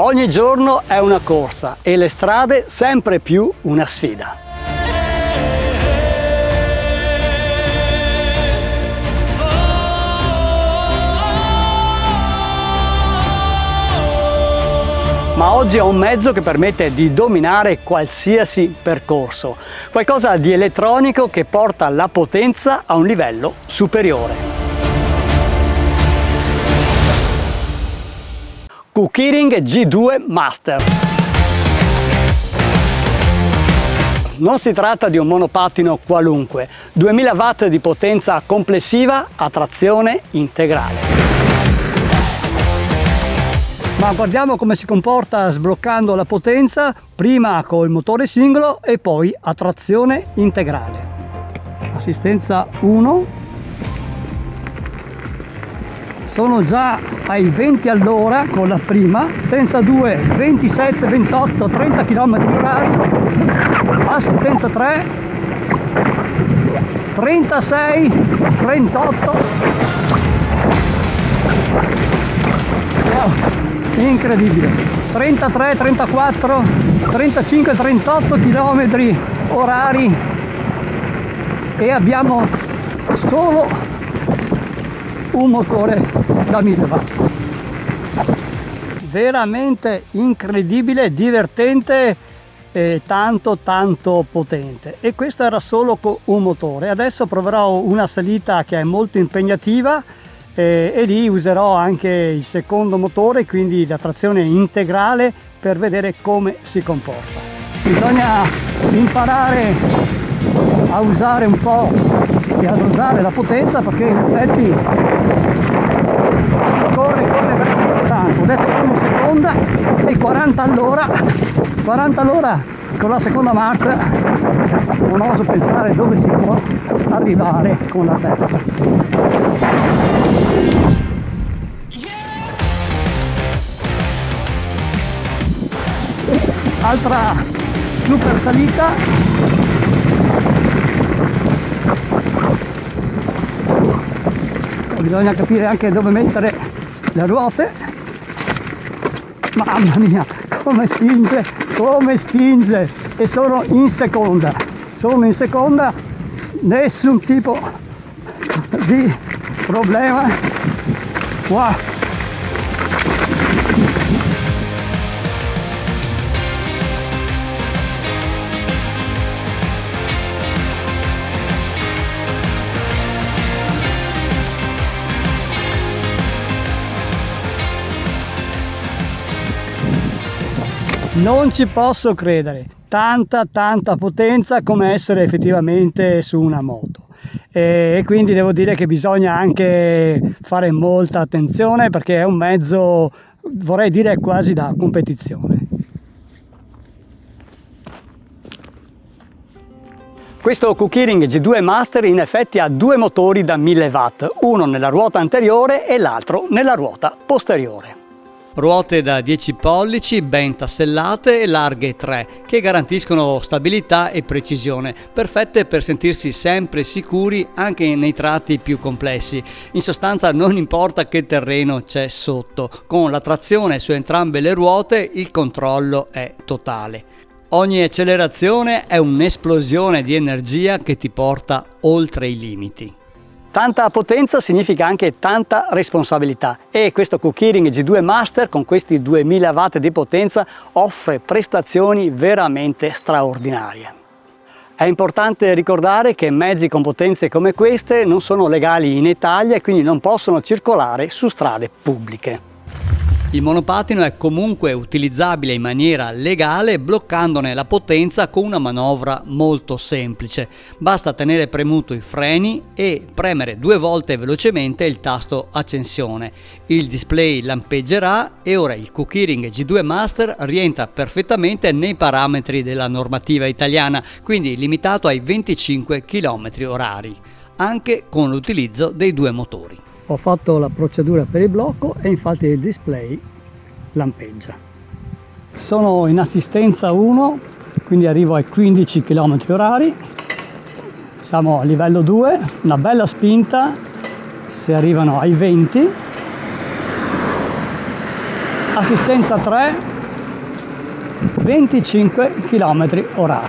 Ogni giorno è una corsa e le strade sempre più una sfida. Ma oggi ho un mezzo che permette di dominare qualsiasi percorso, qualcosa di elettronico che porta la potenza a un livello superiore. Q-Keyring G2 Master. Non si tratta di un monopattino qualunque, 2000 watt di potenza complessiva a trazione integrale. Ma guardiamo come si comporta sbloccando la potenza, prima col motore singolo e poi a trazione integrale. Assistenza 1. Sono già ai 20 all'ora con la prima, assistenza 2 27, 28, 30 km/h, assistenza 3 36, 38. Wow. Incredibile, 33, 34, 35, 38 km orari e abbiamo solo un motore da 1000 watt. Veramente incredibile, divertente e tanto potente. E questo era solo con un motore. Adesso proverò una salita che è molto impegnativa e lì userò anche il secondo motore, quindi la trazione integrale, per vedere come si comporta. Bisogna imparare a usare un po' e a dosare la potenza, perché in effetti corre veramente tanto. Adesso sono in seconda e 40 all'ora con la seconda marcia. Non oso pensare dove si può arrivare con la terza. Altra super salita. Bisogna capire anche dove mettere le ruote. Mamma mia, come spinge! E sono in seconda, nessun tipo di problema. Wow! Non ci posso credere, tanta potenza come essere effettivamente su una moto. E quindi devo dire che bisogna anche fare molta attenzione, perché è un mezzo, vorrei dire, quasi da competizione. Questo Q-Keyring G2 Master in effetti ha due motori da 1000 watt, uno nella ruota anteriore e l'altro nella ruota posteriore. Ruote da 10 pollici, ben tassellate e larghe 3, che garantiscono stabilità e precisione, perfette per sentirsi sempre sicuri anche nei tratti più complessi. In sostanza non importa che terreno c'è sotto, con la trazione su entrambe le ruote il controllo è totale. Ogni accelerazione è un'esplosione di energia che ti porta oltre i limiti. Tanta potenza significa anche tanta responsabilità, e questo Q-Keyring G2 Master con questi 2000 watt di potenza offre prestazioni veramente straordinarie. È importante ricordare che mezzi con potenze come queste non sono legali in Italia e quindi non possono circolare su strade pubbliche. Il monopattino è comunque utilizzabile in maniera legale bloccandone la potenza con una manovra molto semplice. Basta tenere premuto i freni e premere 2 volte velocemente il tasto accensione. Il display lampeggerà e ora il Q-Keyring G2 Master rientra perfettamente nei parametri della normativa italiana, quindi limitato ai 25 km/h, anche con l'utilizzo dei 2 motori. Ho fatto la procedura per il blocco e infatti il display lampeggia. Sono in assistenza 1, quindi arrivo ai 15 km/h. Siamo a livello 2, una bella spinta, si arrivano ai 20. Assistenza 3, 25 km/h,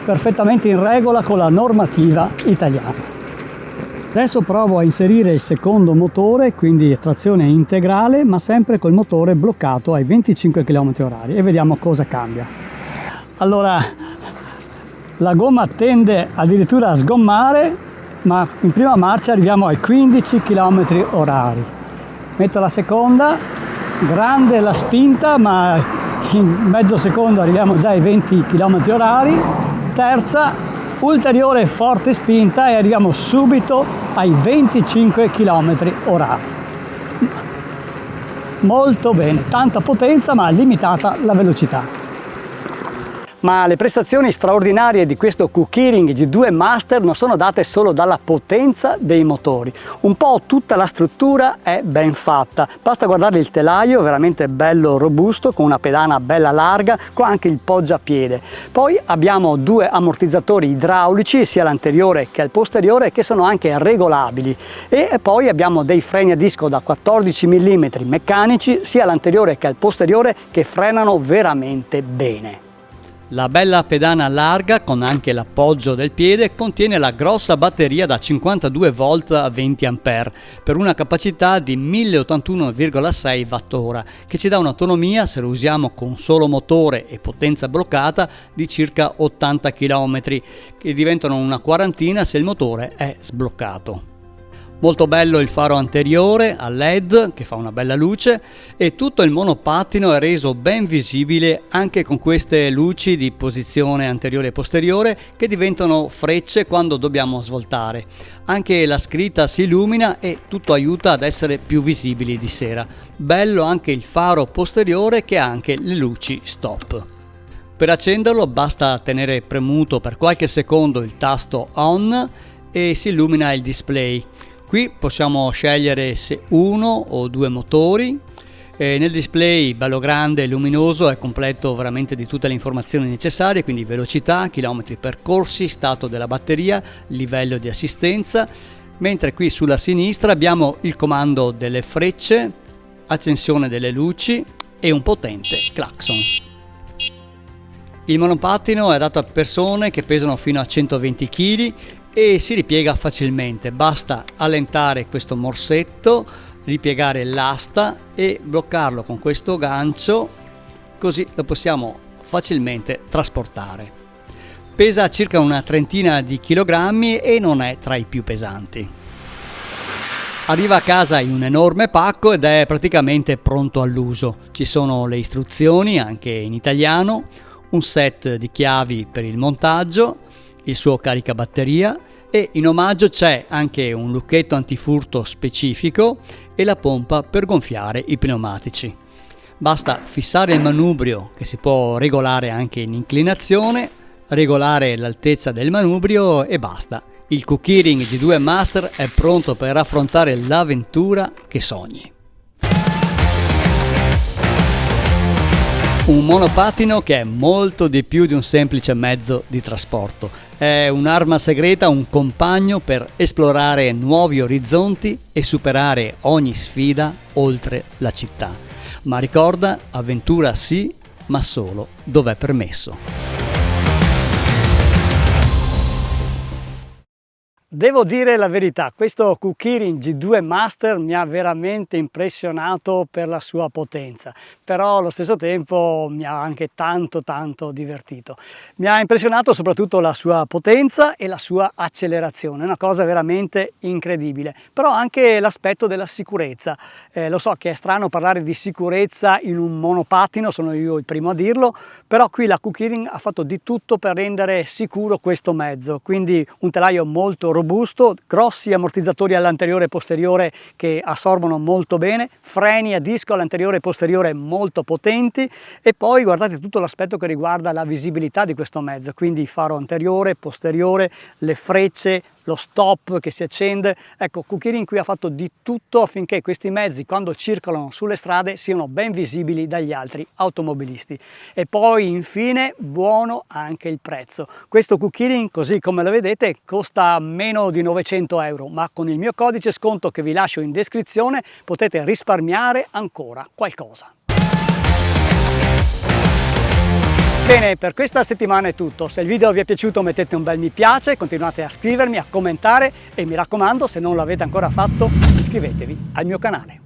perfettamente in regola con la normativa italiana. Adesso provo a inserire il secondo motore, quindi trazione integrale, ma sempre col motore bloccato ai 25 km/h e vediamo cosa cambia. Allora, la gomma tende addirittura a sgommare, ma in prima marcia arriviamo ai 15 km/h. Metto la seconda, grande la spinta, ma in mezzo secondo arriviamo già ai 20 km/h. Terza, ulteriore forte spinta e arriviamo subito ai 25 km/h. Molto bene, tanta potenza ma limitata la velocità. Ma le prestazioni straordinarie di questo Q-Keyring G2 Master non sono date solo dalla potenza dei motori. Un po' tutta la struttura è ben fatta. Basta guardare il telaio, veramente bello robusto, con una pedana bella larga, con anche il poggiapiede. Poi abbiamo due ammortizzatori idraulici, sia l'anteriore che il posteriore, che sono anche regolabili. E poi abbiamo dei freni a disco da 14 mm meccanici, sia l'anteriore che il posteriore, che frenano veramente bene. La bella pedana larga con anche l'appoggio del piede contiene la grossa batteria da 52 volt a 20 A per una capacità di 1081,6 Wh che ci dà un'autonomia, se lo usiamo con solo motore e potenza bloccata, di circa 80 km, che diventano una quarantina se il motore è sbloccato. Molto bello il faro anteriore a LED che fa una bella luce, e tutto il monopattino è reso ben visibile anche con queste luci di posizione anteriore e posteriore che diventano frecce quando dobbiamo svoltare. Anche la scritta si illumina e tutto aiuta ad essere più visibili di sera. Bello anche il faro posteriore che ha anche le luci stop. Per accenderlo basta tenere premuto per qualche secondo il tasto on e si illumina il display. Qui possiamo scegliere se uno o due motori. Nel display bello grande e luminoso è completo veramente di tutte le informazioni necessarie, quindi velocità, chilometri percorsi, stato della batteria, livello di assistenza, mentre qui sulla sinistra abbiamo il comando delle frecce, accensione delle luci e un potente clacson. Il monopattino è adatto a persone che pesano fino a 120 kg e si ripiega facilmente. Basta allentare questo morsetto, ripiegare l'asta e bloccarlo con questo gancio, così lo possiamo facilmente trasportare. Pesa circa una trentina di chilogrammi e non è tra i più pesanti. Arriva a casa in un enorme pacco ed è praticamente pronto all'uso. Ci sono le istruzioni anche in italiano, un set di chiavi per il montaggio, il suo caricabatteria, e in omaggio c'è anche un lucchetto antifurto specifico e la pompa per gonfiare i pneumatici. Basta fissare il manubrio, che si può regolare anche in inclinazione, regolare l'altezza del manubrio e basta. Il Q-Keyring G2 Master è pronto per affrontare l'avventura che sogni. Un monopattino che è molto di più di un semplice mezzo di trasporto. È un'arma segreta, un compagno per esplorare nuovi orizzonti e superare ogni sfida oltre la città. Ma ricorda, avventura sì, ma solo dove è permesso. Devo dire la verità, questo Q-Keyring G2 Master mi ha veramente impressionato per la sua potenza, però allo stesso tempo mi ha anche tanto divertito. Mi ha impressionato soprattutto la sua potenza e la sua accelerazione, una cosa veramente incredibile, però anche l'aspetto della sicurezza. Lo so che è strano parlare di sicurezza in un monopattino, sono io il primo a dirlo, però qui la Q-Keyring ha fatto di tutto per rendere sicuro questo mezzo, quindi un telaio molto robusto, grossi ammortizzatori all'anteriore e posteriore che assorbono molto bene, freni a disco all'anteriore e posteriore molto potenti, e poi guardate tutto l'aspetto che riguarda la visibilità di questo mezzo, quindi faro anteriore, posteriore, le frecce, lo stop che si accende. Ecco, Q-Keyring qui ha fatto di tutto affinché questi mezzi, quando circolano sulle strade, siano ben visibili dagli altri automobilisti. E poi infine buono anche il prezzo. Questo Q-Keyring, così come lo vedete, costa meno di 900 euro, ma con il mio codice sconto che vi lascio in descrizione potete risparmiare ancora qualcosa. Bene, per questa settimana è tutto. Se il video vi è piaciuto mettete un bel mi piace, continuate a scrivermi, a commentare e mi raccomando, se non l'avete ancora fatto, iscrivetevi al mio canale.